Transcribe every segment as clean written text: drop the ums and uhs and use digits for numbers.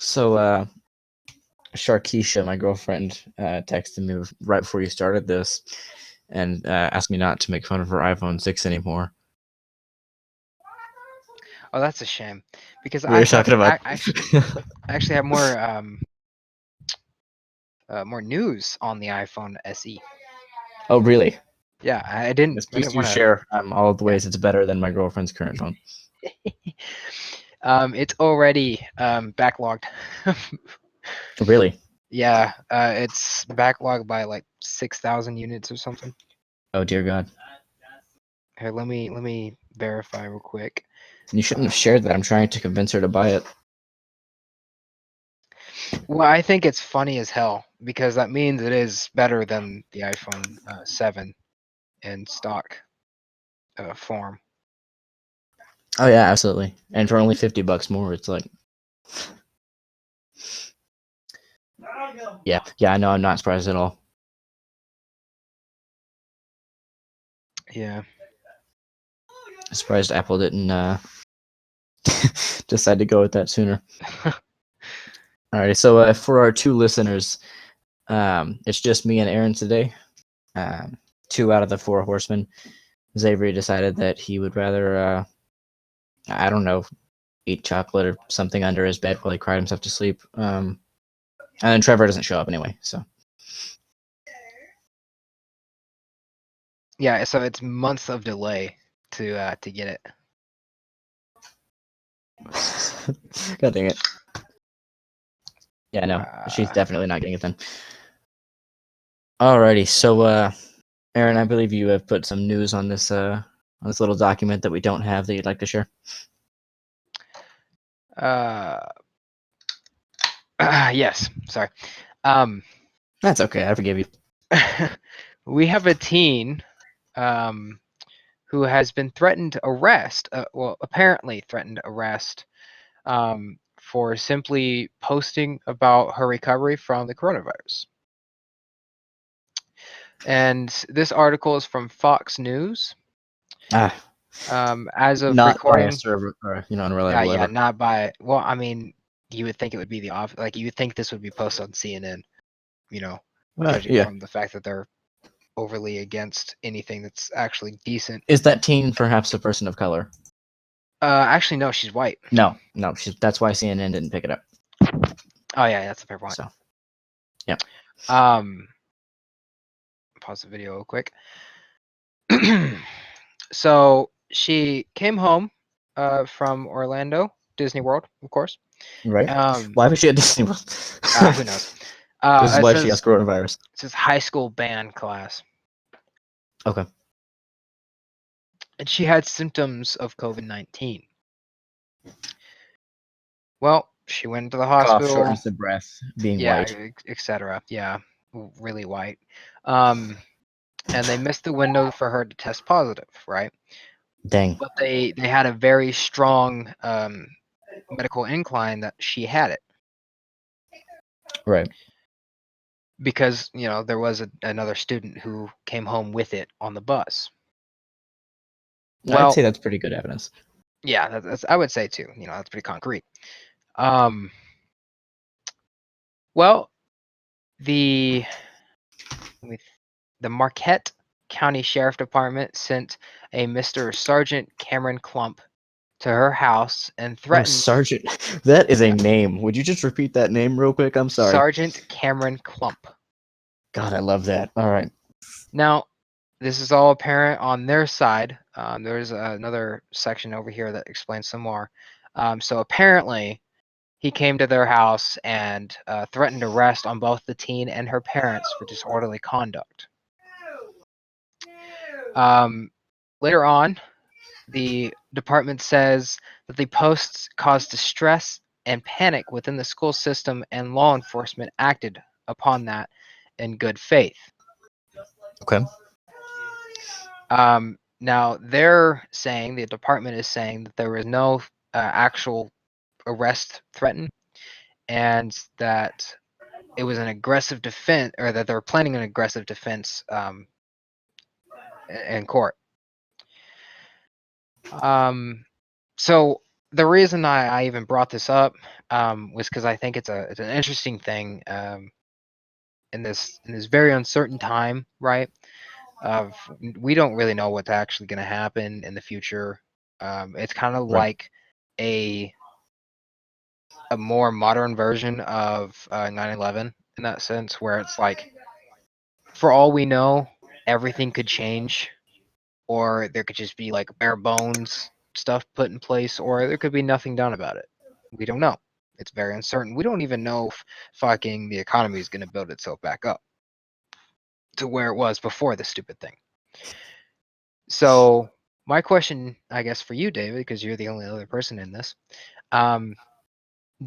So, Sharkeisha, my girlfriend, texted me right before you started this and asked me not to make fun of her iPhone 6 anymore. Oh, that's a shame because We were talking about. I actually have more news on the iPhone SE. Oh, really? Yeah, I didn't Yes, please do want to. share all of the Yeah. ways it's better than my girlfriend's current phone. It's already backlogged. Really? Yeah, it's backlogged by like 6,000 units or something. Oh, dear God. Here, let me verify real quick. You shouldn't have shared that. I'm trying to convince her to buy it. Well, I think it's funny as hell because that means it is better than the iPhone 7 in stock form. Oh, yeah, absolutely. And for only $50 more, it's like. Yeah, I know. I'm not surprised at all. Yeah. Surprised Apple didn't decide to go with that sooner. Alrighty, so for our two listeners, it's just me and Aaron today. Two out of the four horsemen. Zavery decided that he would rather, I don't know, eat chocolate or something under his bed while he cried himself to sleep. And then Trevor doesn't show up anyway, so. Yeah, so it's months of delay to get it. God dang it. Yeah, no, she's Uh, definitely not getting it then. Alrighty, so Aaron, I believe you have put some news on this little document that we don't have that you'd like to share. yes, sorry. Um, That's okay, I forgive you. we have a teen who has been threatened arrest, well, apparently threatened arrest for simply posting about her recovery from the coronavirus. And this article is from Fox News. Ah, As of not by a recording, server or unreliable yeah, ever. not by. Well, I mean, you would think it would be the off. Like you would think this would be posted on CNN. You know, judging Yeah. from the fact that they're overly against anything that's actually decent. Is that teen perhaps a person of color? Actually, no, she's white. No, that's why CNN didn't pick it up. Oh yeah, that's a fair point. So, yeah. Um, pause the video real quick. So she came home from Orlando, Disney World, of course. Right? Why was she at Disney World? Who knows? This is It why she has says coronavirus. it says high school band class, Okay. and she had symptoms of COVID-19. Well, she went to the Cough, hospital. shortness of breath, being Yeah, white. etc. Yeah, really white. And they missed the window for her to test positive, right? Dang. But they had a very strong medical incline that she had it Right. because there was another student who came home with it on the bus. I'd Well, say that's pretty good evidence. yeah, that's I would say too. That's pretty concrete. Um, well, the with the Marquette County Sheriff Department sent a Mr. Sergeant Cameron Clump to her house and Oh, threatened. Sergeant. That is a Yeah, name. Would you just repeat that name real quick? I'm sorry. Sergeant Cameron Clump. God, I love that. All right. Now, this is all apparent on their side. There's another section over here that explains some more. So apparently, he came to their house and threatened arrest on both the teen and her parents for disorderly conduct. Later on, the department says that the posts caused distress and panic within the school system, and law enforcement acted upon that in good faith. Okay. Now, the department is saying that there was no actual arrest threatened, and that it was an aggressive defense, or that they were planning an aggressive defense in court. So the reason I even brought this up was because I think it's an interesting thing in this very uncertain time, right? Of we don't really know what's actually going to happen in the future. It's kind of Right. like a more modern version of 9/11 in that sense, where it's like, for all we know, everything could change, or there could just be like bare bones stuff put in place, or there could be nothing done about it. We don't know. It's very uncertain. We don't even know if fucking the economy is going to build itself back up to where it was before this stupid thing. So my question, I guess, for you, David, because you're the only other person in this, um,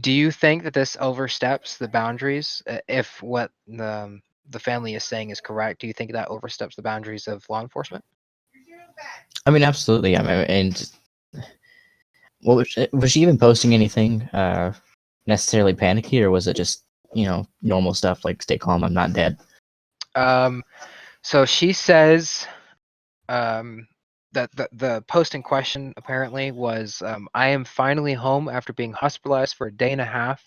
do you think that this oversteps the boundaries? If what the family is saying is correct, do you think that oversteps the boundaries of law enforcement? I mean, absolutely. I mean, and what was she even posting anything necessarily panicky, or was it just normal stuff like "stay calm, I'm not dead"? Um, so she says that the post in question apparently was, I am finally home after being hospitalized for a day and a half.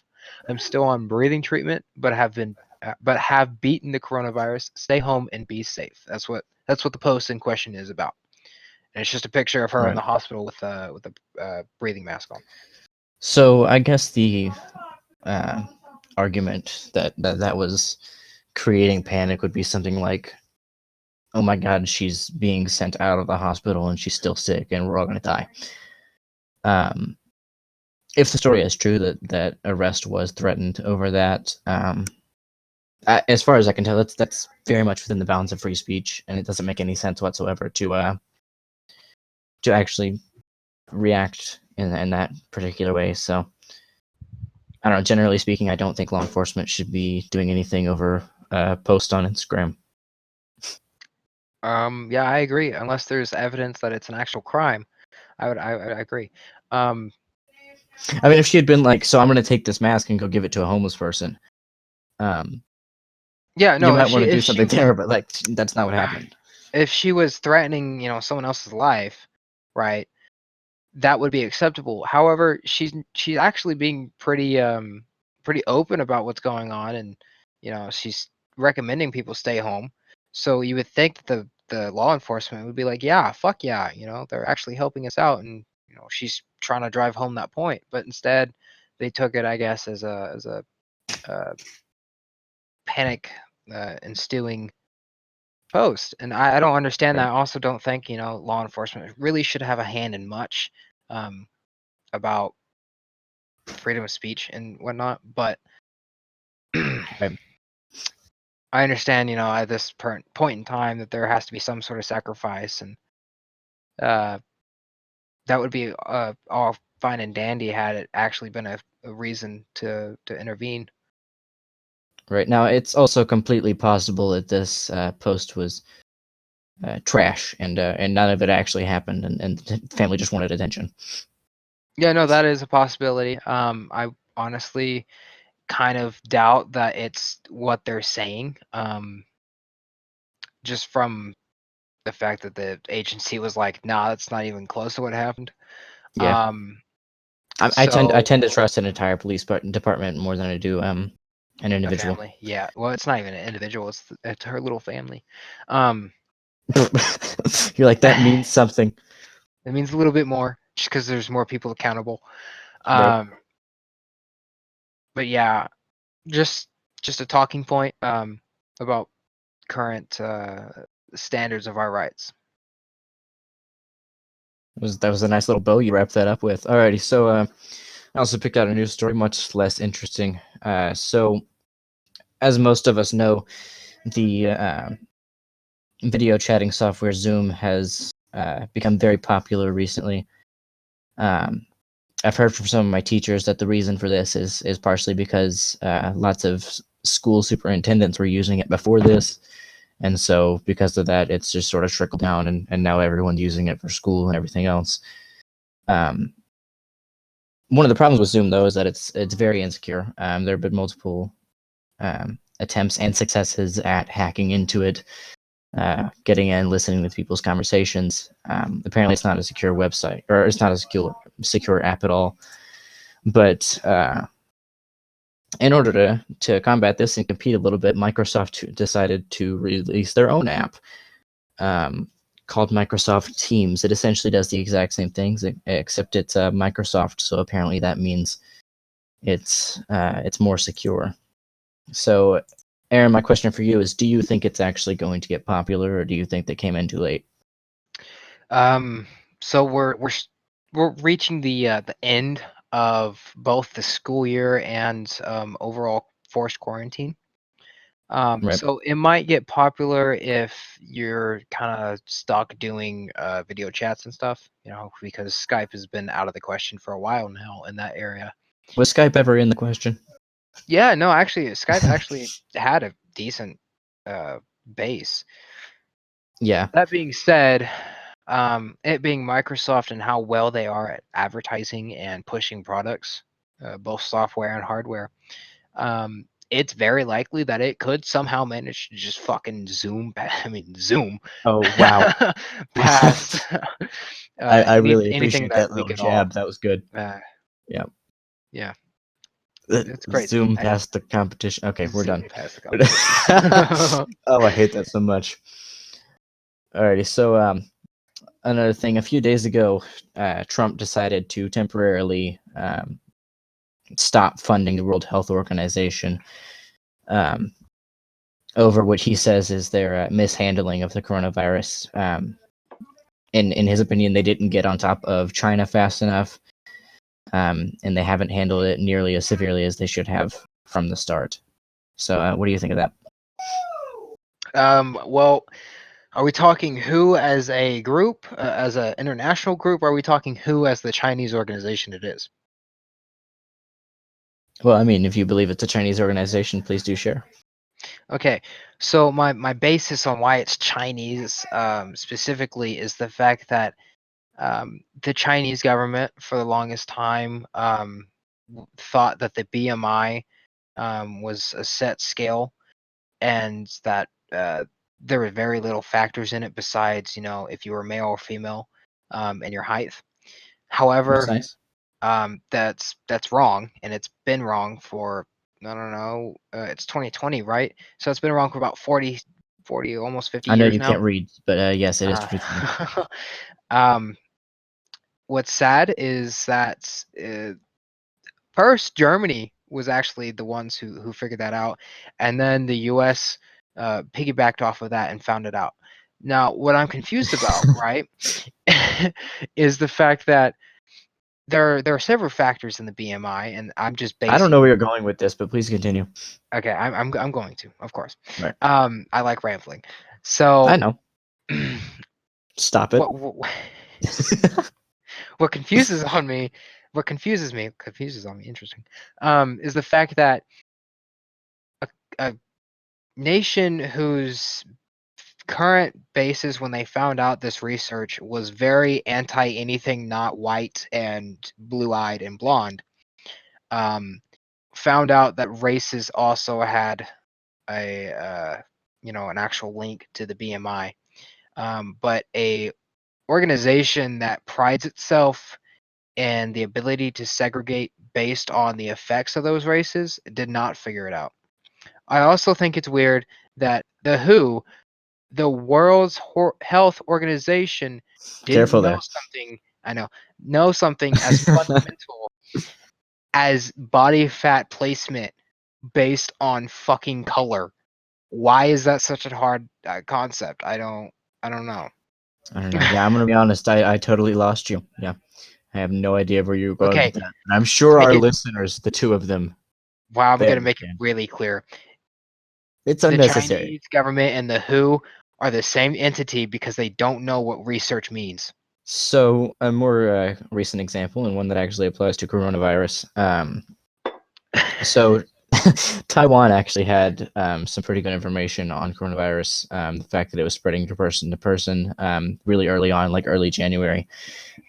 I'm still on breathing treatment, but have beaten the coronavirus. Stay home and be safe. That's what the post in question is about. And it's just a picture of her in Right. the hospital with a breathing mask on. So I guess the uh, argument that was creating panic would be something like, "Oh my God, she's being sent out of the hospital and she's still sick, and we're all gonna die." Um, if the story is true that arrest was threatened over that, as far as I can tell, that's very much within the bounds of free speech, and it doesn't make any sense whatsoever to actually react in that particular way. So I don't know. Generally speaking, I don't think law enforcement should be doing anything over a post on Instagram. Yeah, I agree. Unless there's evidence that it's an actual crime, I agree. Um, I mean, if she had been like, "So I'm going to take this mask and go give it to a homeless person," um, yeah, you no, might want to do something there, but like that's not what happened. if she was threatening, someone else's life, right? That would be acceptable. However, she's actually being pretty open about what's going on, and she's recommending people stay home. So you would think that the law enforcement would be like, yeah, fuck yeah, they're actually helping us out, and she's trying to drive home that point. But instead, they took it, I guess, as a uh, panic instilling post, and I don't understand that. Right. I also don't think law enforcement really should have a hand in much um, about freedom of speech and whatnot. But I Right. understand, at this point in time, that there has to be some sort of sacrifice, and uh, that would be all fine and dandy had it actually been a reason to intervene. Right. Now, it's also completely possible that this post was trash, and none of it actually happened, and the family just wanted attention. Yeah, no, that is a possibility. I honestly kind of doubt that it's what they're saying. Just from the fact that the agency was like, nah, that's not even close to what happened. Yeah. Um, I tend so to trust an entire police department more than I do an a individual. family, yeah. Well, it's not even an individual; it's her little family. Um, You're like, that it means something, means a little bit more, just because there's more people accountable. right? Um, but yeah, just a talking point about current standards of our rights. That was a nice little bow you wrapped that up with. Alrighty, so I also picked out a news story, much less interesting. So as most of us know, the video chatting software Zoom has become very popular recently. Um, I've heard from some of my teachers that the reason for this is partially because lots of school superintendents were using it before this, and so because of that, it's just sort of trickled down, and now everyone's using it for school and everything else. Um, One of the problems with Zoom though is that it's very insecure. There have been multiple attempts and successes at hacking into it, getting in, listening to people's conversations. Apparently, it's not a secure website, or it's not a secure secure app at all. But in order to combat this and compete a little bit, Microsoft decided to release their own app called Microsoft Teams. It essentially does the exact same things, except it's Microsoft. So apparently that means it's more secure. So, Aaron, my question for you is: do you think it's actually going to get popular, or do you think they came in too late? So we're reaching the end of both the school year and overall forced quarantine. Right. So it might get popular if you're kind of stuck doing video chats and stuff, because Skype has been out of the question for a while now in that area. Was Skype ever in the question? Yeah, no, actually, Skype actually had a decent base. Yeah. That being said, it being Microsoft and how well they are at advertising and pushing products, both software and hardware, it's very likely that it could somehow manage to just fucking zoom Oh wow. past I really anything appreciate that that we little could all. jab. That was good. Uh, Yeah. yeah, it's crazy. Zoom past the competition. Okay, we're done. Zoom past the competition. Oh, I hate that so much. Alrighty, so another thing. A few days ago, Trump decided to temporarily stop funding the World Health Organization um, over what he says is their mishandling of the coronavirus. In his opinion, they didn't get on top of China fast enough, and they haven't handled it nearly as severely as they should have from the start. So, what do you think of that? Well, are we talking WHO as a group, as an international group, or are we talking WHO as the Chinese organization it is? Well, I mean, if you believe it's a Chinese organization, please do share. Okay, so my basis on why it's Chinese specifically is the fact that the Chinese government for the longest time thought that the BMI was a set scale and that there were very little factors in it besides, if you were male or female and your height. That's However, nice. that's wrong, and it's been wrong for, I don't know, it's 2020, right? So it's been wrong for about 40, almost 50 I know years you now. can't read, but yes, it is Uh, 2020. um, what's sad is that first Germany was actually the ones who figured that out, and then the U.S. Piggybacked off of that and found it out. Now, what I'm confused about, right, is the fact that there are several factors in the BMI, and I'm just I don't know basing. where you're going with this, but please continue. Okay, I'm going to, of course. Right. I like rambling. I So, know. Stop it. what what confuses on me, confuses on me, interesting, is the fact that a nation whose current basis when they found out this research was very anti anything not white and blue-eyed and blonde, found out that races also had a an actual link to the BMI, but a organization that prides itself in the ability to segregate based on the effects of those races did not figure it out. I also think it's weird that the WHO, the World's Health Organization, didn't Careful know there. something. I know something as fundamental as body fat placement based on fucking color. Why is that such a hard concept? I don't know. I don't know. Yeah, I'm gonna be honest. I totally lost you. Yeah, I have no idea where you're going Okay, with that. And I'm sure make our it. listeners, the two of them, Wow, I'm they gonna make it understand. really clear. It's The unnecessary. Chinese government and the WHO are the same entity because they don't know what research means. So a more recent example, and one that actually applies to coronavirus. So Taiwan actually had some pretty good information on coronavirus. The fact that it was spreading to person really early on, like early January.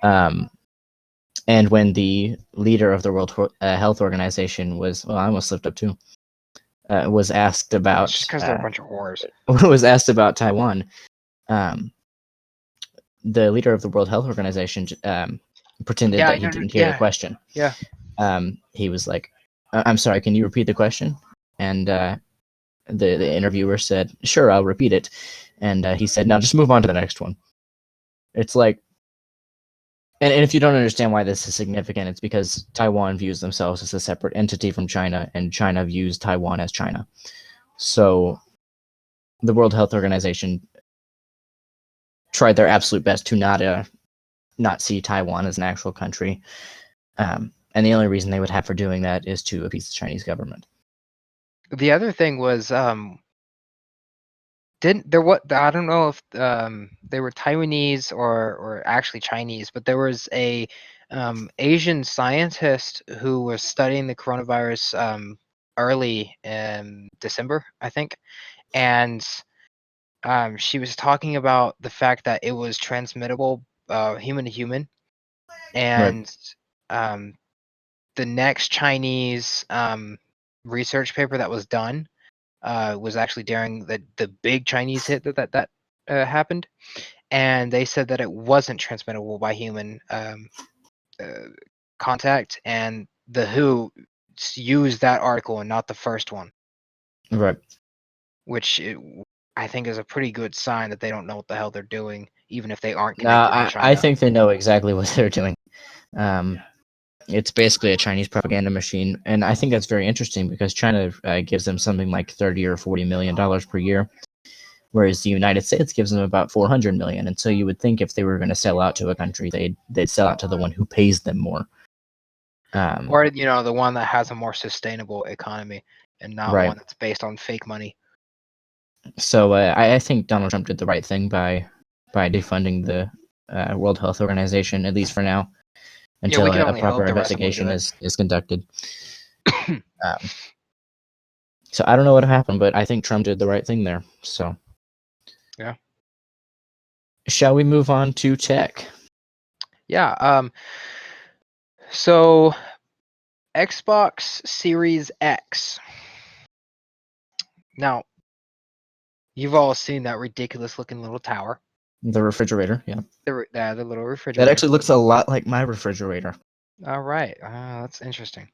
And when the leader of the World Health Organization was, well, I almost slipped up too, was asked It's just about because they're a bunch of whores. was asked about Taiwan, um, the leader of the World Health Organization pretended Yeah, that he didn't hear the question. yeah. He was like, I'm sorry, can you repeat the question? And the interviewer said, sure, I'll repeat it. And he said, now just move on to the next one. It's like, and if you don't understand why this is significant, it's because Taiwan views themselves as a separate entity from China, and China views Taiwan as China. So the World Health Organization tried their absolute best to not see Taiwan as an actual country. And the only reason they would have for doing that is to appease the Chinese government. The other thing was, didn't there what I don't know if they were Taiwanese or actually Chinese, but there was a Asian scientist who was studying the coronavirus early in December, I think, and she was talking about the fact that it was transmittable human to human, Right. and um, the next Chinese research paper that was done was actually during the big Chinese hit that happened, and they said that it wasn't transmittable by human contact, and the WHO used that article and not the first one, Right. which I think is a pretty good sign that they don't know what the hell they're doing, even if they aren't No, connected to I China. think they know exactly what they're doing. Um, it's basically a Chinese propaganda machine, and I think that's very interesting because China gives them something like $30 or $40 million per year, whereas the United States gives them about 400 million. And so you would think if they were going to sell out to a country, they'd sell out to the one who pays them more. Or the one that has a more sustainable economy and not Right. one that's based on fake money. So I think Donald Trump did the right thing by defunding the World Health Organization, at least for now, Yeah, until we can a only hope proper the rest of them do investigation it. is conducted. Um, so I don't know what happened, but I think Trump did the right thing there. So Yeah. shall we move on to tech? Yeah. So Xbox Series X. Now, you've all seen that ridiculous looking little tower. The refrigerator, yeah. The little That refrigerator. actually looks a lot like my refrigerator. All right. That's interesting.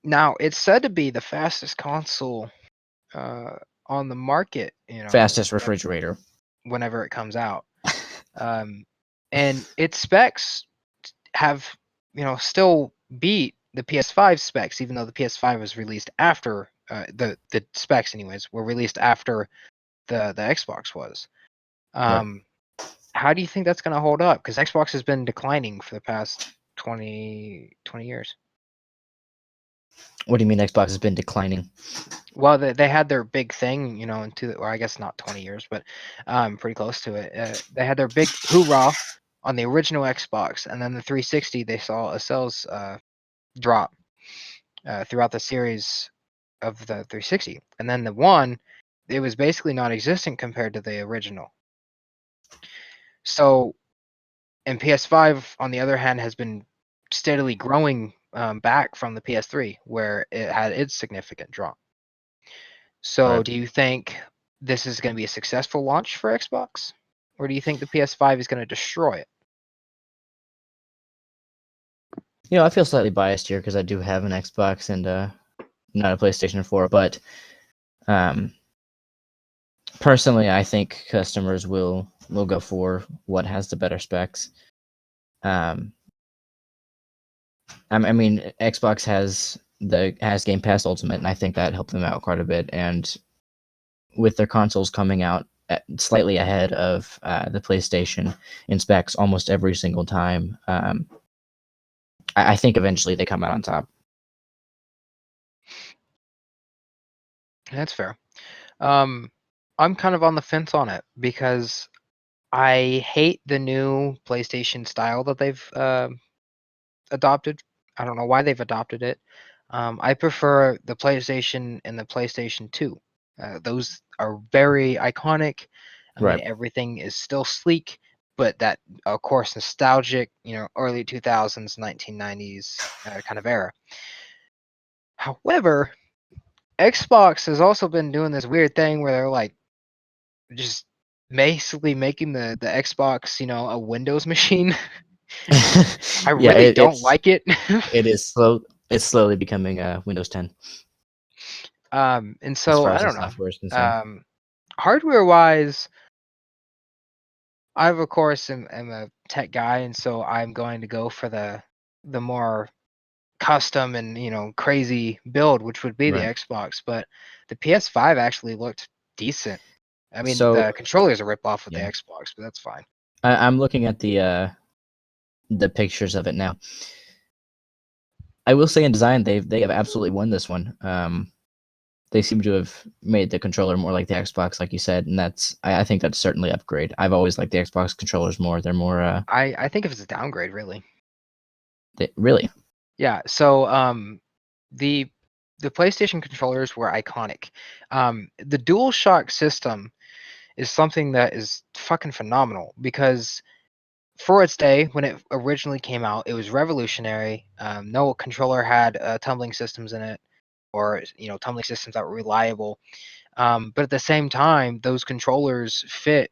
Now it's said to be the fastest console on the market, Fastest refrigerator. whenever it comes out. And its specs have, still beat the PS5 specs, even though the PS5 was released after the specs, anyways, were released after the Xbox was. Right. How do you think that's going to hold up? Because Xbox has been declining for the past 20 years. What do you mean Xbox has been declining? Well, they had their big thing, or I guess not 20 years, but pretty close to it. They had their big hoorah on the original Xbox, and then the 360, they saw a sales drop throughout the series of the 360. And then the one, it was basically non-existent compared to the original. So, and PS5, on the other hand, has been steadily growing back from the PS3, where it had its significant drop. So, Right. do you think this is going to be a successful launch for Xbox? Or do you think the PS5 is going to destroy it? I feel slightly biased here because I do have an Xbox and not a PlayStation 4, but um, personally, I think customers will go for what has the better specs. Um, I mean, Xbox has Game Pass Ultimate, and I think that helped them out quite a bit. And with their consoles coming out slightly ahead of the PlayStation in specs almost every single time, I think eventually they come out on top. That's fair. I'm kind of on the fence on it because I hate the new PlayStation style that they've adopted. I don't know why they've adopted it. I prefer the PlayStation and the PlayStation 2. Those are very iconic. I mean, Right. everything is still sleek, but that, of course, nostalgic, early 2000s, 1990s kind of era. However, Xbox has also been doing this weird thing where they're like just basically making the Xbox, a Windows machine. I Yeah, really don't like it. it is slow. It's slowly becoming Windows 10 And as so far I as the don't know. software is concerned. Hardware wise, I of course am a tech guy, and so I'm going to go for the more custom and crazy build, which would be the Right. Xbox. But the PS5 actually looked decent. I mean, So the controller is a rip off with the yeah, Xbox, but that's fine. I'm looking at the pictures of it now. I will say in design they have absolutely won this one. They seem to have made the controller more like the Xbox, like you said, and I think that's certainly upgrade. I've always liked the Xbox controllers more. They're more I think if it's a downgrade, really. really. Yeah. So the the PlayStation controllers were iconic. The DualShock system is something that is fucking phenomenal because for its day when it originally came out, it was revolutionary. No controller had tumbling systems in it, or tumbling systems that were reliable. But at the same time, those controllers fit.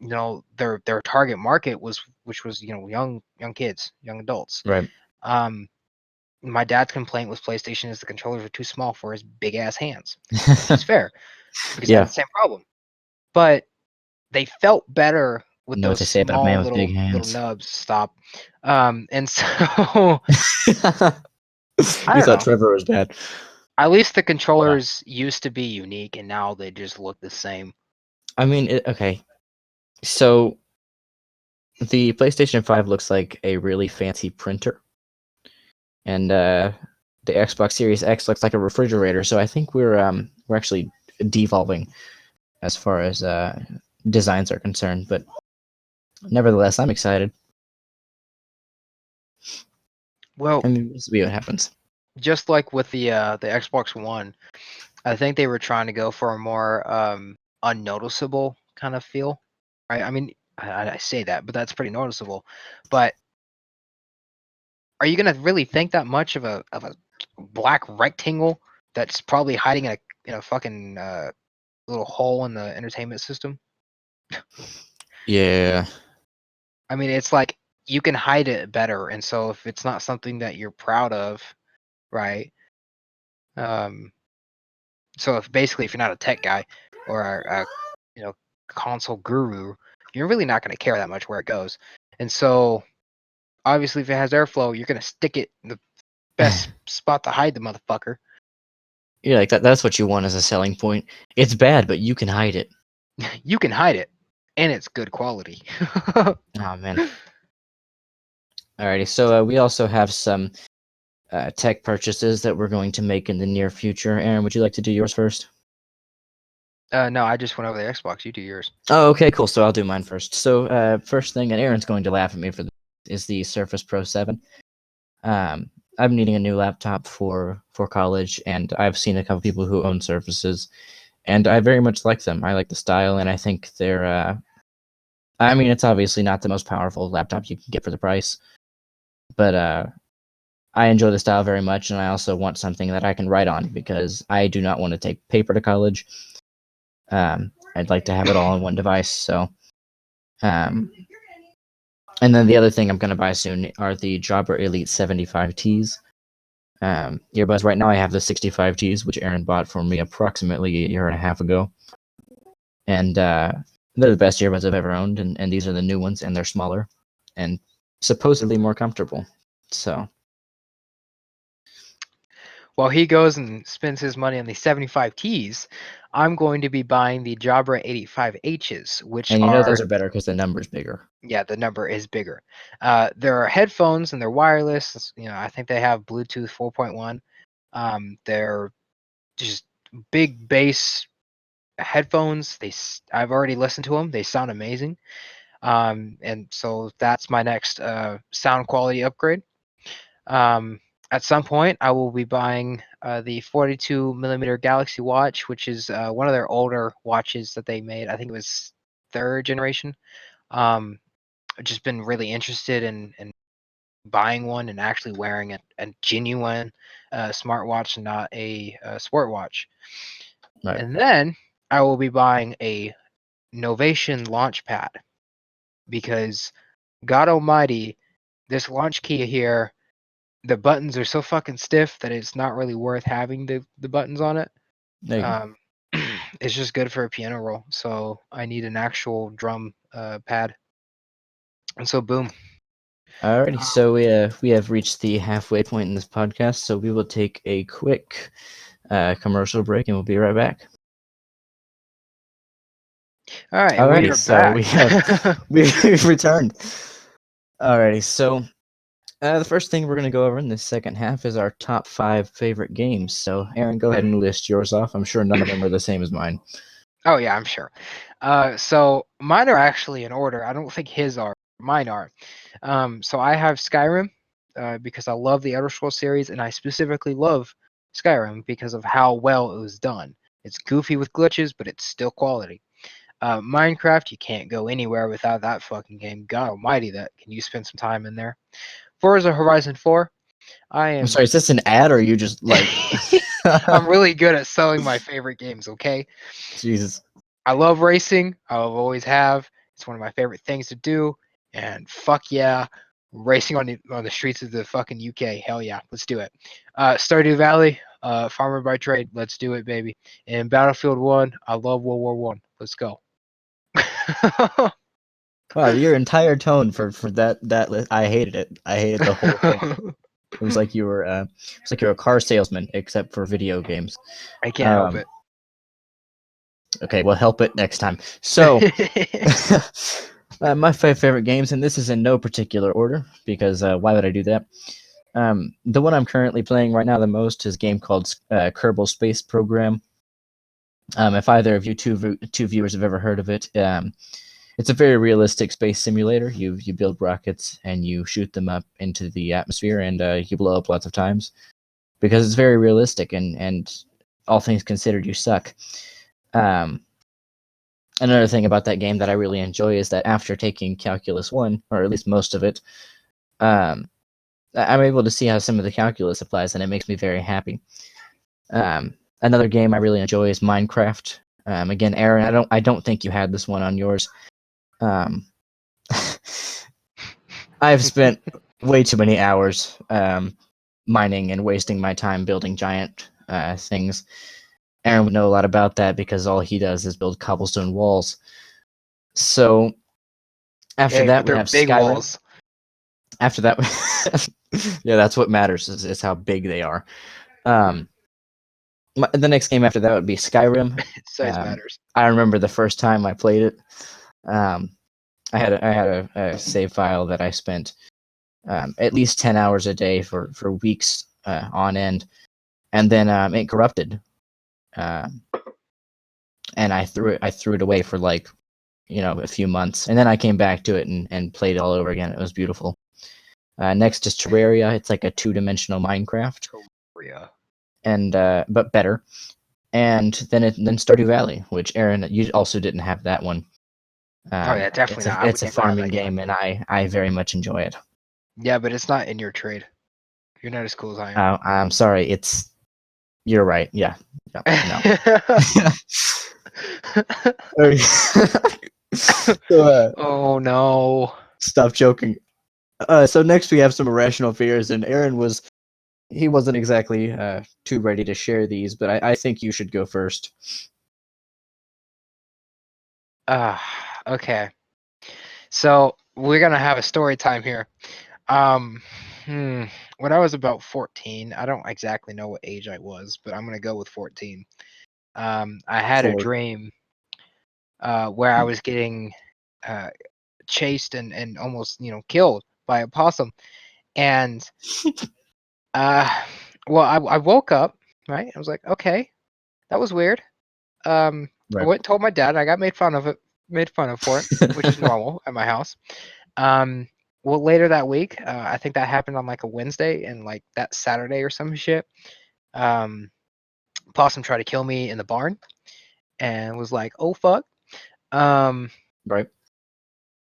Their target market which was young kids, young adults. Right. Um, my dad's complaint with PlayStation is the controllers were too small for his big ass hands, which is fair because I had Yeah. the same problem. But they felt better with You know what those they say about a man small with big little hands. nubs. Stop. And so I You don't thought know. Trevor was bad. At least the Yeah. controllers used to be unique, and now they just look the same. I mean, okay. So the PlayStation 5 looks like a really fancy printer, and the Xbox Series X looks like a refrigerator. So I think we're actually devolving as far as designs are concerned. But nevertheless, I'm excited. Well, I mean, we'll see what happens. just like with the Xbox One, I think they were trying to go for a more unnoticeable kind of feel. Right? I mean, I say that, but that's pretty noticeable. But are you gonna really think that much of a black rectangle that's probably hiding in a fucking little hole in the entertainment system? Yeah. I mean, it's like you can hide it better, and so if it's not something that you're proud of, right? Um, so if you're not a tech guy or a you know console guru, you're really not gonna care that much where it goes. And so obviously, if it has airflow, you're gonna stick it in the best spot to hide the motherfucker. Yeah, like that's what you want as a selling point. It's bad, but you can hide it. You can hide it, and it's good quality. Oh man. Alrighty, so we also have some tech purchases that we're going to make in the near future. Aaron, would you like to do yours first? No, I just went over the Xbox. You do yours. Oh, okay, cool. So I'll do mine first. So first thing, and Aaron's going to laugh at me for this, is the Surface Pro 7. Um, I'm needing a new laptop for college, and I've seen a couple people who own Surfaces, and I very much like them. I like the style, and I think they're. I mean, it's obviously not the most powerful laptop you can get for the price, but I enjoy the style very much, and I also want something that I can write on because I do not want to take paper to college. I'd like to have it all on one device. So, um, and then the other thing I'm going to buy soon are the Jabra Elite 75Ts. Earbuds. Right now, I have the 65Ts, which Aaron bought for me approximately a year and a half ago, and they're the best earbuds I've ever owned. And these are the new ones, and they're smaller and supposedly more comfortable. So, While he goes and spends his money on the 75Ts, I'm going to be buying the Jabra 85Hs, which and those are, are better because the number's bigger. yeah, the number is bigger. There are headphones and they're wireless. I think they have Bluetooth 4.1. They're just big bass headphones. I've already listened to them. They sound amazing. And so that's my next sound quality upgrade. At some point, I will be buying the 42 millimeter Galaxy Watch, which is one of their older watches that they made. I think it was third generation. I've just been really interested in buying one and actually wearing a genuine smartwatch and not a sport watch. Right. And then I will be buying a Novation Launchpad, because God Almighty, this launch key here, the buttons are so fucking stiff that it's not really worth having the buttons on it. There you go. Um, it's just good for a piano roll, so I need an actual drum pad. And so boom. Alrighty, so we have reached the halfway point in this podcast, so we will take a quick commercial break, and we'll be right back. All right, we Alrighty, are so back. we have we've returned. Alrighty, so the first thing we're gonna go over in this second half is our top 5 favorite games. So, Aaron, go ahead and list yours off. I'm sure none of them are the same as mine. Oh yeah, I'm sure. So mine are actually in order. I don't think his are. Mine are. So I have Skyrim, because I love the Elder Scrolls series, and I specifically love Skyrim because of how well it was done. It's goofy with glitches, but it's still quality. Minecraft, you can't go anywhere without that fucking game. God Almighty, that can you spend some time in there? Forza Horizon 4. I I'm am. sorry, is this an ad or are you just like I'm really good at selling my favorite games. Okay. Jesus? I love racing. I'll always have. It's one of my favorite things to do. And fuck yeah, racing on the streets of the fucking UK. Hell yeah, let's do it. Stardew Valley, farmer by trade. Let's do it, baby. And Battlefield 1, I love World War 1. Let's go. Wow, your entire tone for that I hated it. I hated the whole thing. It was like you were it's like you're a car salesman except for video games. I can't help it. Okay, well, help it next time. So, my 5 favorite games, and this is in no particular order because why would I do that? The one I'm currently playing right now the most is a game called Kerbal Space Program. If either of you two viewers have ever heard of it, it's a very realistic space simulator. You build rockets and you shoot them up into the atmosphere, and you blow up lots of times because it's very realistic. And all things considered, you suck. Another thing about that game that I really enjoy is that after taking Calculus 1, or at least most of it, I'm able to see how some of the calculus applies, and it makes me very happy. Another game I really enjoy is Minecraft. Again, Aaron, I don't think you had this one on yours. Um, I've spent way too many hours mining and wasting my time building giant things. Aaron would know a lot about that because all he does is build cobblestone walls. So after Hey, that, but we they're have big Skyrim. walls. After that, yeah, that's what matters is how big they are. The next game after that would be Skyrim. Size matters. I remember the first time I played it. I had a save file that I spent at least 10 hours a day for weeks on end, and then it corrupted, and I threw it away for like a few months, and then I came back to it and played it all over again. It was beautiful. Next is Terraria. It's like a 2-dimensional Minecraft, Terraria. and but better. And then Stardew Valley, which Aaron, you also didn't have that one. Oh yeah, definitely not. I would It's a never have farming that game. game, and I very much enjoy it. Yeah, but it's not in your trade. You're not as cool as I am. I'm sorry. You're right. Yeah. No. So, Oh no. stop joking. So next we have some irrational fears, and Aaron he wasn't exactly too ready to share these, but I think you should go first. Okay. So we're gonna have a story time here. Um, when I was about 14, I don't exactly know what age I was, but I'm gonna go with 14. I had a 4. dream where I was getting uh, chased and almost killed by a possum, and uh, well, I woke up, right. I was like, okay, that was weird. I Right. went and told my dad. I got made fun of for it, which is normal at my house. Um, well, later that week, I think that happened on like a Wednesday, and like that Saturday or some shit, um, possum tried to kill me in the barn, and was like, "Oh fuck." Um, Right.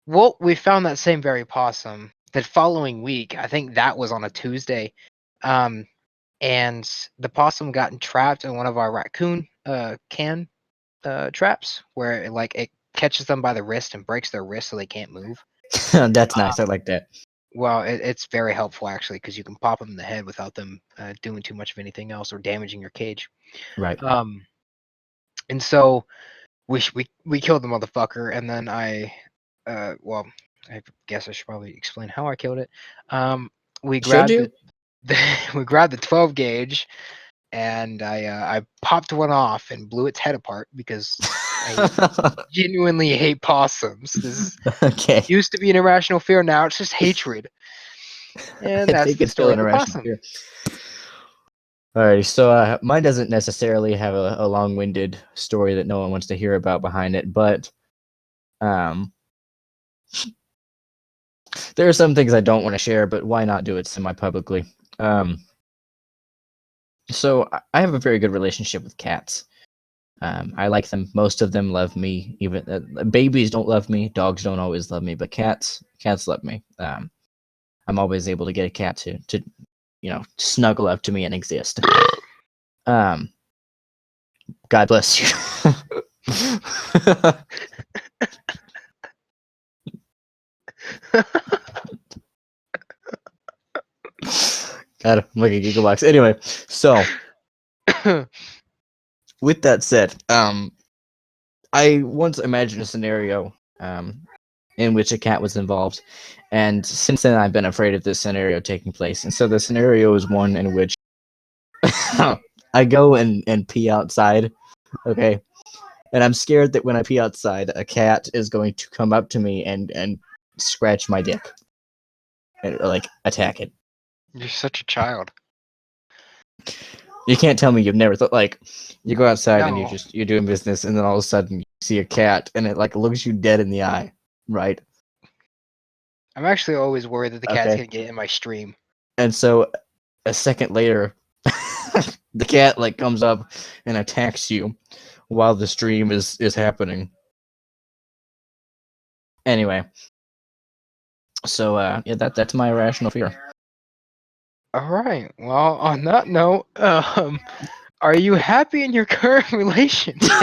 well, we found that same very possum the following week. I think that was on a Tuesday, um, and the possum got trapped in one of our raccoon can traps, where it catches them by the wrist and breaks their wrist so they can't move. That's nice. I like that. Well, it's very helpful actually because you can pop them in the head without them doing too much of anything else or damaging your cage. Right. And so we killed the motherfucker, and then well, I guess I should probably explain how I killed it. We Should grabbed you? we grabbed the 12 gauge, and I popped one off and blew its head apart because I genuinely hate possums. This Okay. used to be an irrational fear, now it's just hatred. And I that's think the it's still story an of the irrational possum. fear. All right, so mine doesn't necessarily have a long-winded story that no one wants to hear about behind it, but um, there are some things I don't want to share, but why not do it semi-publicly? So I have a very good relationship with cats. I like them. Most of them love me. Even babies don't love me. Dogs don't always love me, but cats love me. I'm always able to get a cat to snuggle up to me and exist. Um, God bless you. God, I'm like a gigablox. Anyway, so with that said, I once imagined a scenario in which a cat was involved, and since then I've been afraid of this scenario taking place. And so the scenario is one in which I go and pee outside, okay, and I'm scared that when I pee outside, a cat is going to come up to me and scratch my dick and like attack it. You're such a child. You can't tell me you've never thought like you go outside and No, you're doing business and then all of a sudden you see a cat and it like looks you dead in the eye, right? I'm actually always worried that the cat's Okay. gonna get in my stream. And so a second later the cat like comes up and attacks you while the stream is happening. Anyway, so yeah, that's my irrational fear. All right. Well, on that note, are you happy in your current relationship?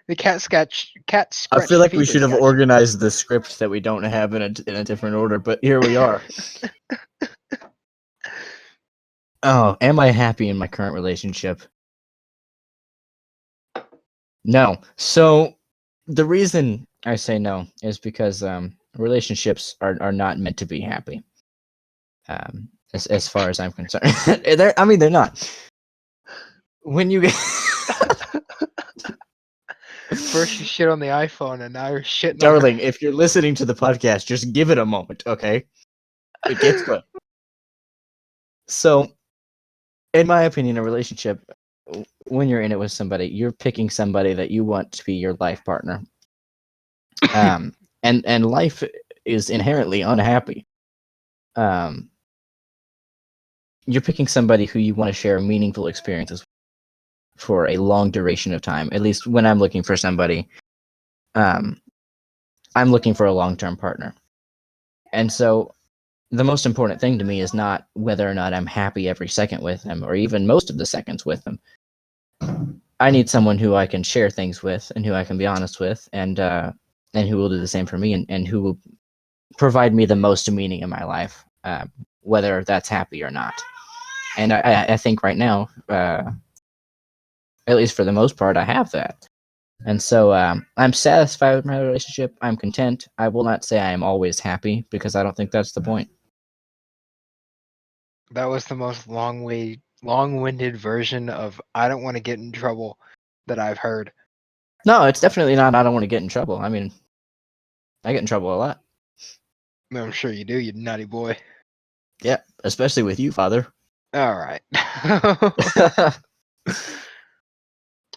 The cat I feel scratched like we should fever have got you. organized the script that we don't have in a different order, but here we are. Oh, am I happy in my current relationship? No. So the reason I say no is because relationships are not meant to be happy. As far as I'm concerned, I mean they're not. When you get First you shit on the iPhone, and now you're shitting on her. darling, if you're listening to the podcast, just give it a moment, okay? It gets good. So, in my opinion, a relationship, when you're in it with somebody, you're picking somebody that you want to be your life partner. And life is inherently unhappy. Um, you're picking somebody who you want to share meaningful experiences for a long duration of time. At least when I'm looking for somebody, um, I'm looking for a long-term partner. And so the most important thing to me is not whether or not I'm happy every second with them or even most of the seconds with them. I need someone who I can share things with and who I can be honest with and who will do the same for me and who will provide me the most meaning in my life, whether that's happy or not. And I think right now, at least for the most part, I have that. And so I'm satisfied with my relationship. I'm content. I will not say I am always happy because I don't think that's the point. That was the most long-winded version of "I don't want to get in trouble" that I've heard. No, it's definitely not. I don't want to get in trouble. I mean, I get in trouble a lot. I'm sure you do, you naughty boy. Yeah, especially with you, father. All right.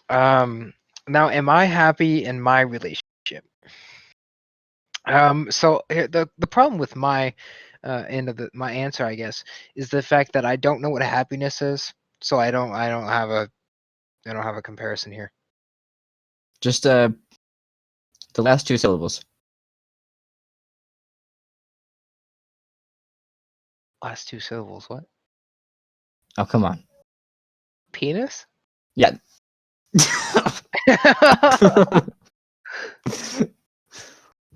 um. Now, am I happy in my relationship? So the problem with my end of my answer, I guess, is the fact that I don't know what happiness is. So I don't have a comparison here. Just the last two syllables. Last two syllables. What? Oh, come on. Penis? Yeah,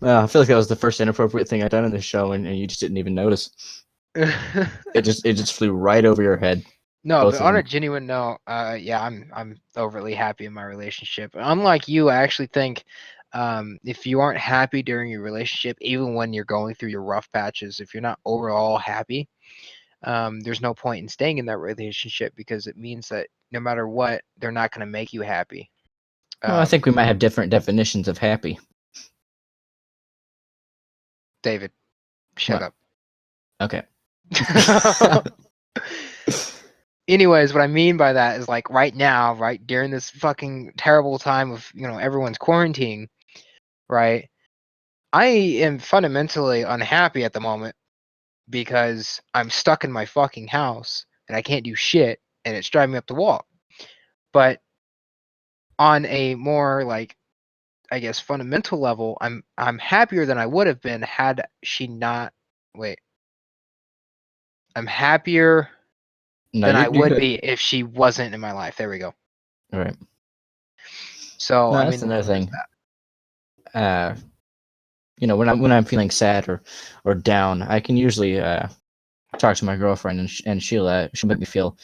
I feel like that was the first inappropriate thing I'd done in this show, and you just didn't even notice. It just flew right over your head. No, Both but of on them. a genuine note, yeah, I'm overly happy in my relationship. Unlike you, I actually think if you aren't happy during your relationship, even when you're going through your rough patches, if you're not overall happy, there's no point in staying in that relationship because it means that no matter what, they're not going to make you happy. Well, I think we might have different definitions of happy. David, shut What? up. Okay. Anyways, what I mean by that is like right now, right during this fucking terrible time of everyone's quarantining, right? I am fundamentally unhappy at the moment because I'm stuck in my fucking house and I can't do shit and it's driving me up the wall. But on a more like I guess fundamental level, I'm happier than I would have been had she not wait. I'm happier No, than I you're would good. be if she wasn't in my life. There we go. All right. So No, I that's mean another there's thing. When I'm feeling sad or down, I can usually talk to my girlfriend, and she'll make me feel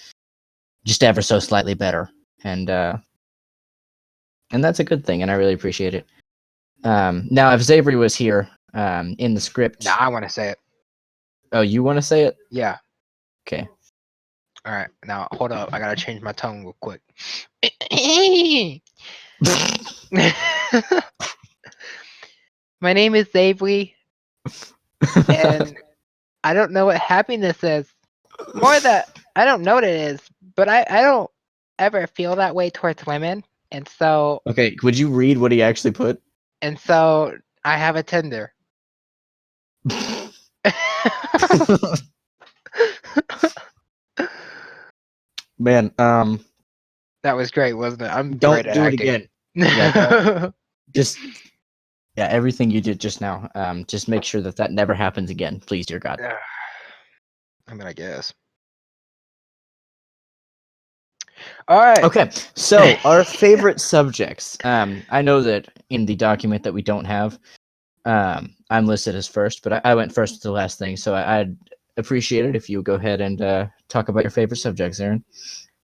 just ever so slightly better, and that's a good thing, and I really appreciate it. Now, if Zavery was here, in the script, Now I want to say it. oh, you want to say it? Yeah. Okay. All right. Now hold up. I gotta change my tone real quick. My name is Zavery, and I don't know what happiness is. More that I don't know what it is, but I don't ever feel that way towards women, and so Okay, would you read what he actually put? I have a Tinder. Man, That was great, wasn't it? I'm great don't at do it acting. again. Yeah, don't. Just yeah, everything you did just now. Just make sure that never happens again, please, dear God. I mean, I guess. All right. Okay, so our favorite subjects. I know that in the document that we don't have, I'm listed as first, but I went first with the last thing, so I'd appreciate it if you would go ahead and talk about your favorite subjects, Aaron.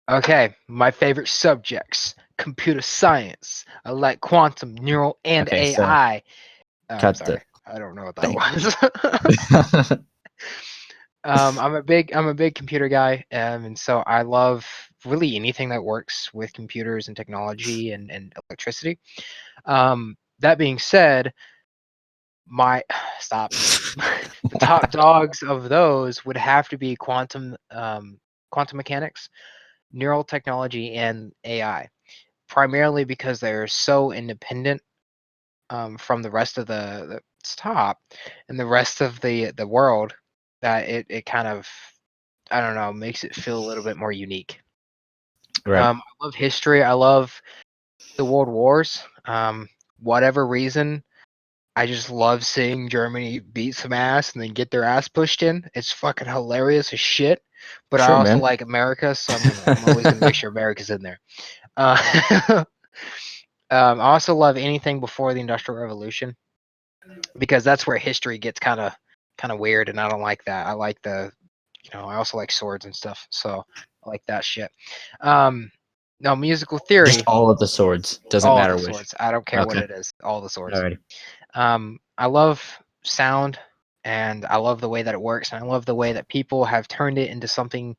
Okay, my favorite subjects: computer science. I like quantum, neural, and Okay, so AI. I'm cut the sorry, I don't know what that thing. was. I'm a big computer guy, and so I love really anything that works with computers and technology and electricity. That being said, my stop. The top dogs of those would have to be quantum mechanics, neural technology, and AI. Primarily because they're so independent from the rest of the top and the rest of the world that it kind of I don't know makes it feel a little bit more unique. Right. I love history. I love the world wars. Whatever reason, I just love seeing Germany beat some ass and then get their ass pushed in. It's fucking hilarious as shit. But I Sure, also man. like America, so I'm always gonna make sure America's in there. Uh, I also love anything before the Industrial Revolution because that's where history gets kind of weird, and I don't like that. I like I also like swords and stuff, so I like that shit. Um, no, musical Just theory, all of the swords. Doesn't all matter the which. swords. I don't care what Okay. it is, all the swords. Alrighty. I love sound, and I love the way that it works, and I love the way that people have turned it into something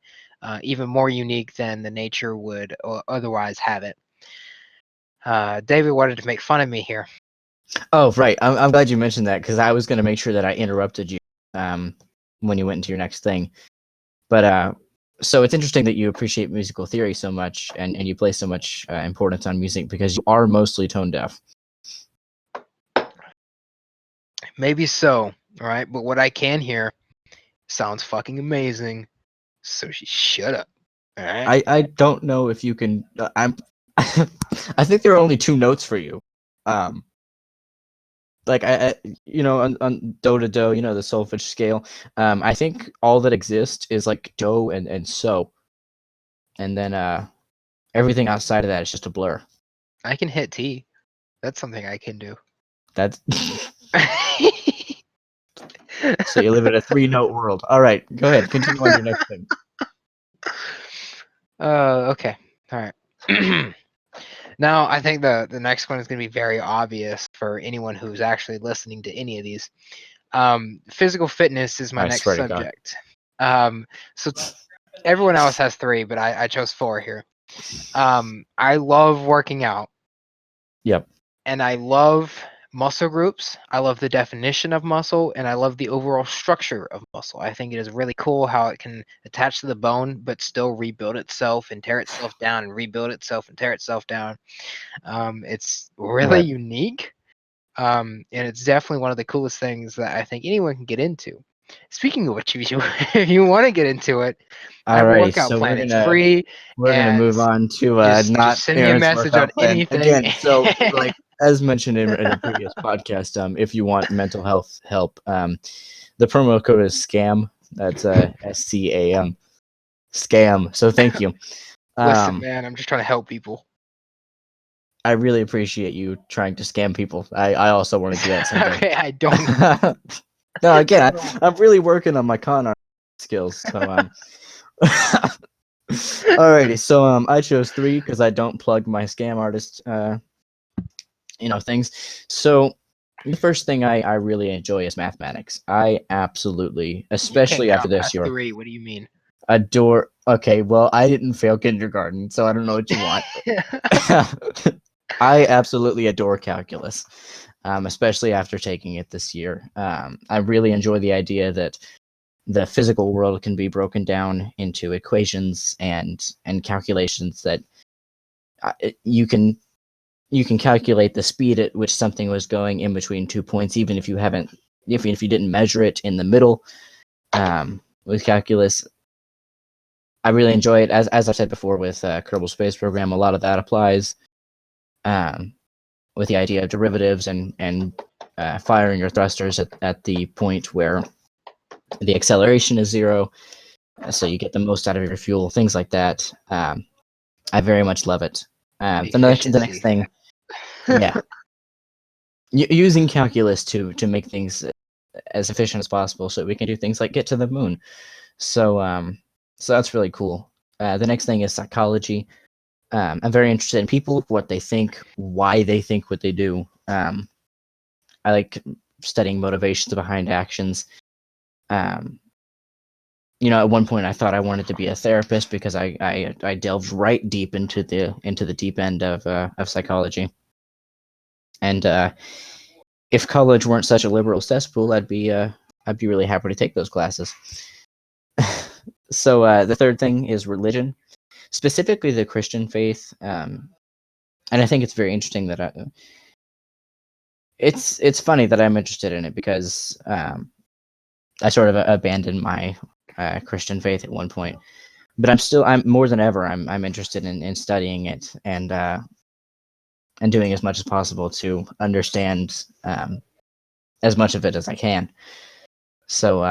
even more unique than the nature would otherwise have it. David wanted to make fun of me here. Oh, right. I'm glad you mentioned that because I was going to make sure that I interrupted you um, when you went into your next thing. But so it's interesting that you appreciate musical theory so much and you place so much importance on music because you are mostly tone deaf. Maybe so, all right, but what I can hear sounds fucking amazing. So she shut up. All right. I don't know if you can. I'm. I think there are only two notes for you. Um, like on do to do, the solfege scale. I think all that exists is like do and so, and then everything outside of that is just a blur. I can hit T. That's something I can do. That's so you live in a 3-note world. All right, go ahead. Continue on your next thing. Okay. All right. Now, I think the next one is going to be very obvious for anyone who's actually listening to any of these. Physical fitness is my I next swear to God. subject. So everyone else has 3, but I chose 4 here. I love working out. Yep. And I love muscle groups. I love the definition of muscle, and I love the overall structure of muscle. I think it is really cool how it can attach to the bone, but still rebuild itself and tear itself down and rebuild itself and tear itself down. It's really Right. unique, and it's definitely one of the coolest things that I think anyone can get into. Speaking of which, if you want to get into it, I have a Alrighty, workout so plan. It's free, we're gonna and move on to just not send me a Aaron's message on workout plan anything. again. So like as mentioned in a previous podcast, if you want mental health help, the promo code is scam. That's SCAM, scam. So thank you. Listen, man, I'm just trying to help people. I really appreciate you trying to scam people. I also want to do that someday. Okay, I don't. No, again, I'm really working on my con art skills. So alrighty, so I chose 3 because I don't plug my scam artist things. So the first thing I really enjoy is mathematics. I absolutely, especially after this year, 3. What do you mean? adore. Okay, well, I didn't fail kindergarten, so I don't know what you want. I absolutely adore calculus, especially after taking it this year. I really enjoy the idea that the physical world can be broken down into equations and calculations that you can calculate the speed at which something was going in between 2 points, even if you didn't measure it in the middle. With calculus, I really enjoy it. As I said before with Kerbal Space Program, a lot of that applies. With the idea of derivatives and firing your thrusters at the point where the acceleration is 0, so you get the most out of your fuel, things like that. I very much love it. The next thing, yeah, using calculus to make things as efficient as possible, so we can do things like get to the moon. So that's really cool. The next thing is psychology. I'm very interested in people, what they think, why they think what they do. I like studying motivations behind actions. At one point I thought I wanted to be a therapist because I delved right deep into the deep end of psychology. And if college weren't such a liberal cesspool, I'd be really happy to take those classes. So the third thing is religion, specifically the Christian faith. And I think it's very interesting that it's funny that I'm interested in it because I sort of abandoned my Christian faith at one point, but I'm more than ever I'm interested in studying it and doing as much as possible to understand as much of it as I can. So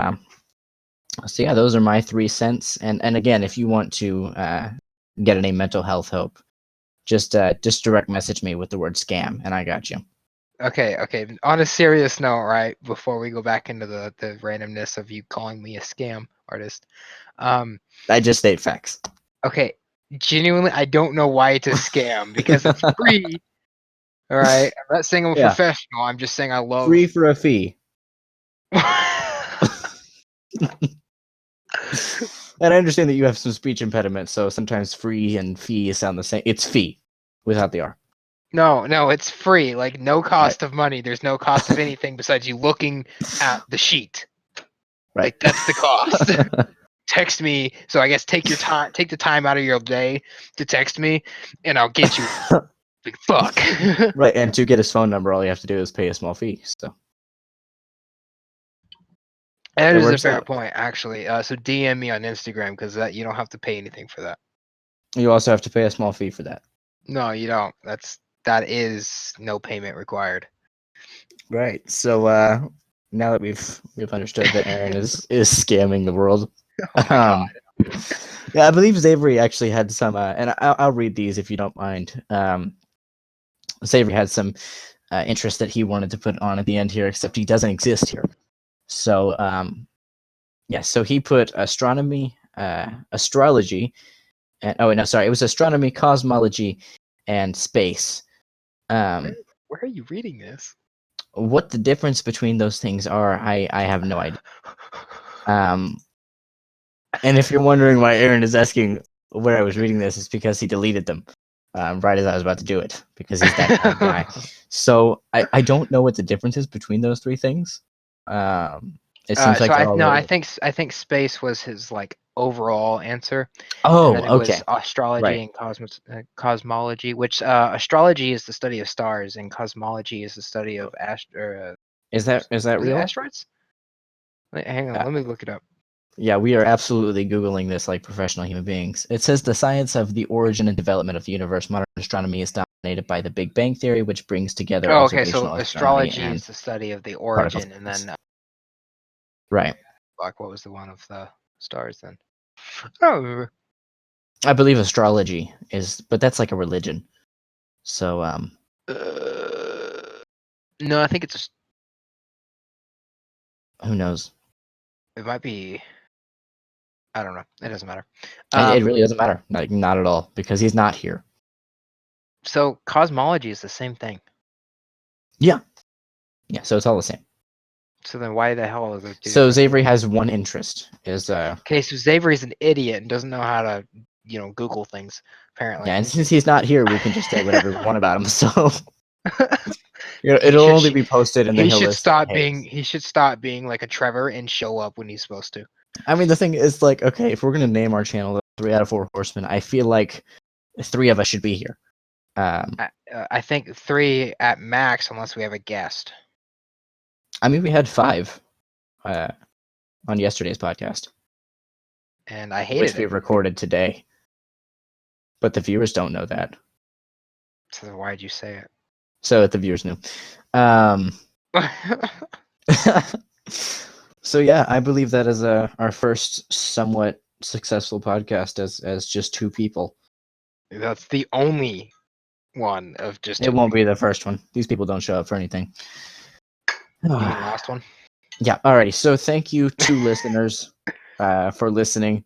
yeah, those are my 3 cents. And again, if you want to get any mental health help, just direct message me with the word scam, and I got you. Okay. On a serious note, right before we go back into the randomness of you calling me a scam artist, I just state facts. okay, genuinely, I don't know why it's a scam because it's free. All right, I'm not saying I'm a professional. I'm just saying I love free for a fee. And I understand that you have some speech impediment, so sometimes free and fee sound the same. It's fee without the R. No, it's free. Like no cost of money. There's no cost of anything besides you looking at the sheet. Right. Like that's the cost. Text me. So I guess take the time out of your day to text me, and I'll get you. Like fuck. Right, and to get his phone number, all you have to do is pay a small fee. So That is a fair point, actually. So DM me on Instagram because you don't have to pay anything for that. You also have to pay a small fee for that. No, you don't. That is no payment required. Right. So now that we've understood that Aaron is scamming the world, Oh my god. Yeah, I believe Zavery actually had some, and I'll read these if you don't mind. Zavery had some interest that he wanted to put on at the end here, except he doesn't exist here. So, yeah, so he put astronomy, astrology, and no, sorry, it was astronomy, cosmology, and space. Where are you reading this? What the difference between those things are, I have no idea. And if you're wondering why Aaron is asking where I was reading this, it's because he deleted them right as I was about to do it, because he's that kind of guy. So I don't know what the difference is between those three things. It seems like they're all I related. think space was his like overall answer, and Oh, then it okay, was astrology right. and cosmology, which astrology is the study of stars and cosmology is the study of Is that was it real? asteroids? Hang on, Uh, let me look it up. yeah, we are absolutely Googling this like professional human beings. It says the science of the origin and development of the universe. Modern astronomy is dominated by the Big Bang theory, which brings together Oh, okay. So observational astronomy astrology and is the study of the particle origin, and physics. then Right. like what was the one of the stars then? I don't remember. I believe astrology is, but that's like a religion. So, No, I think it's just, who knows? it might be. I don't know. It doesn't matter. It really doesn't matter. Like, not at all, because he's not here. So cosmology is the same thing. Yeah. Yeah, so it's all the same. So then why the hell are there two So different? Zavery has one interest, is, Okay, so Zavery's an idiot and doesn't know how to, Google things. Apparently. yeah, and since he's not here, we can just say whatever we want about him, so, he it'll should only be posted in the hill list saying, hey. he should stop being like a Trevor and show up when he's supposed to. I mean, the thing is, like, okay, if we're gonna name our channel the 3 out of 4 Horsemen, I feel like 3 of us should be here. I think 3 at max unless we have a guest. I mean, we had 5 on yesterday's podcast, And I which hated we it. recorded today, but the viewers don't know that. So why'd you say it? So the viewers knew. So yeah, I believe that is our first somewhat successful podcast as just 2 people. That's the only one of just It 2 won't people. be the first one. These people don't show up for anything. You mean last one? Yeah. Alrighty. So thank you to listeners for listening.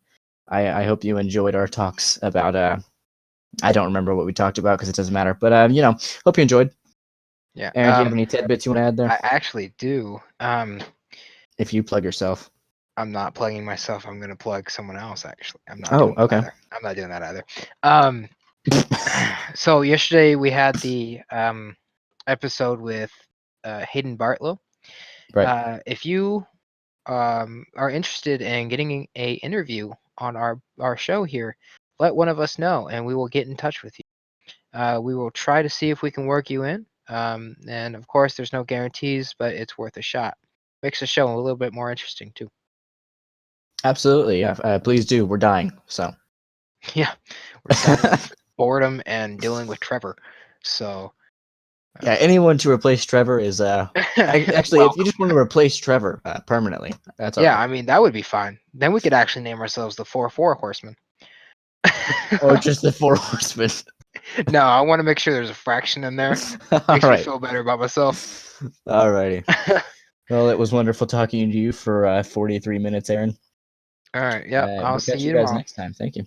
I hope you enjoyed our talks about I don't remember what we talked about because it doesn't matter. But hope you enjoyed. Yeah. Aaron, do you have any tidbits you want to add there? I actually do. If you plug yourself. I'm not plugging myself. I'm gonna plug someone else. Actually, I'm not Oh, doing that okay. either. I'm not doing that either. So yesterday we had the episode with Hayden Bartlow. Right. If you are interested in getting a interview on our show here, let one of us know, and we will get in touch with you. We will try to see if we can work you in. And of course, there's no guarantees, but it's worth a shot. Makes the show a little bit more interesting too. Absolutely. Yeah. Please do. We're dying. So. Yeah, we're dying of boredom and dealing with Trevor. So Yeah. Anyone to replace Trevor is actually, if you welcome. just want to replace Trevor permanently, that's Yeah, okay. I mean that would be fine. Then we could actually name ourselves the 4-4 Horsemen. Or just the 4 Horsemen. No, I want to make sure there's a fraction in there. All Makes me right. feel better about myself. Alrighty. Well, it was wonderful talking to you for 43 minutes, Aaron. All right. Yep. I'll We'll see catch you you guys tomorrow. next time. Thank you.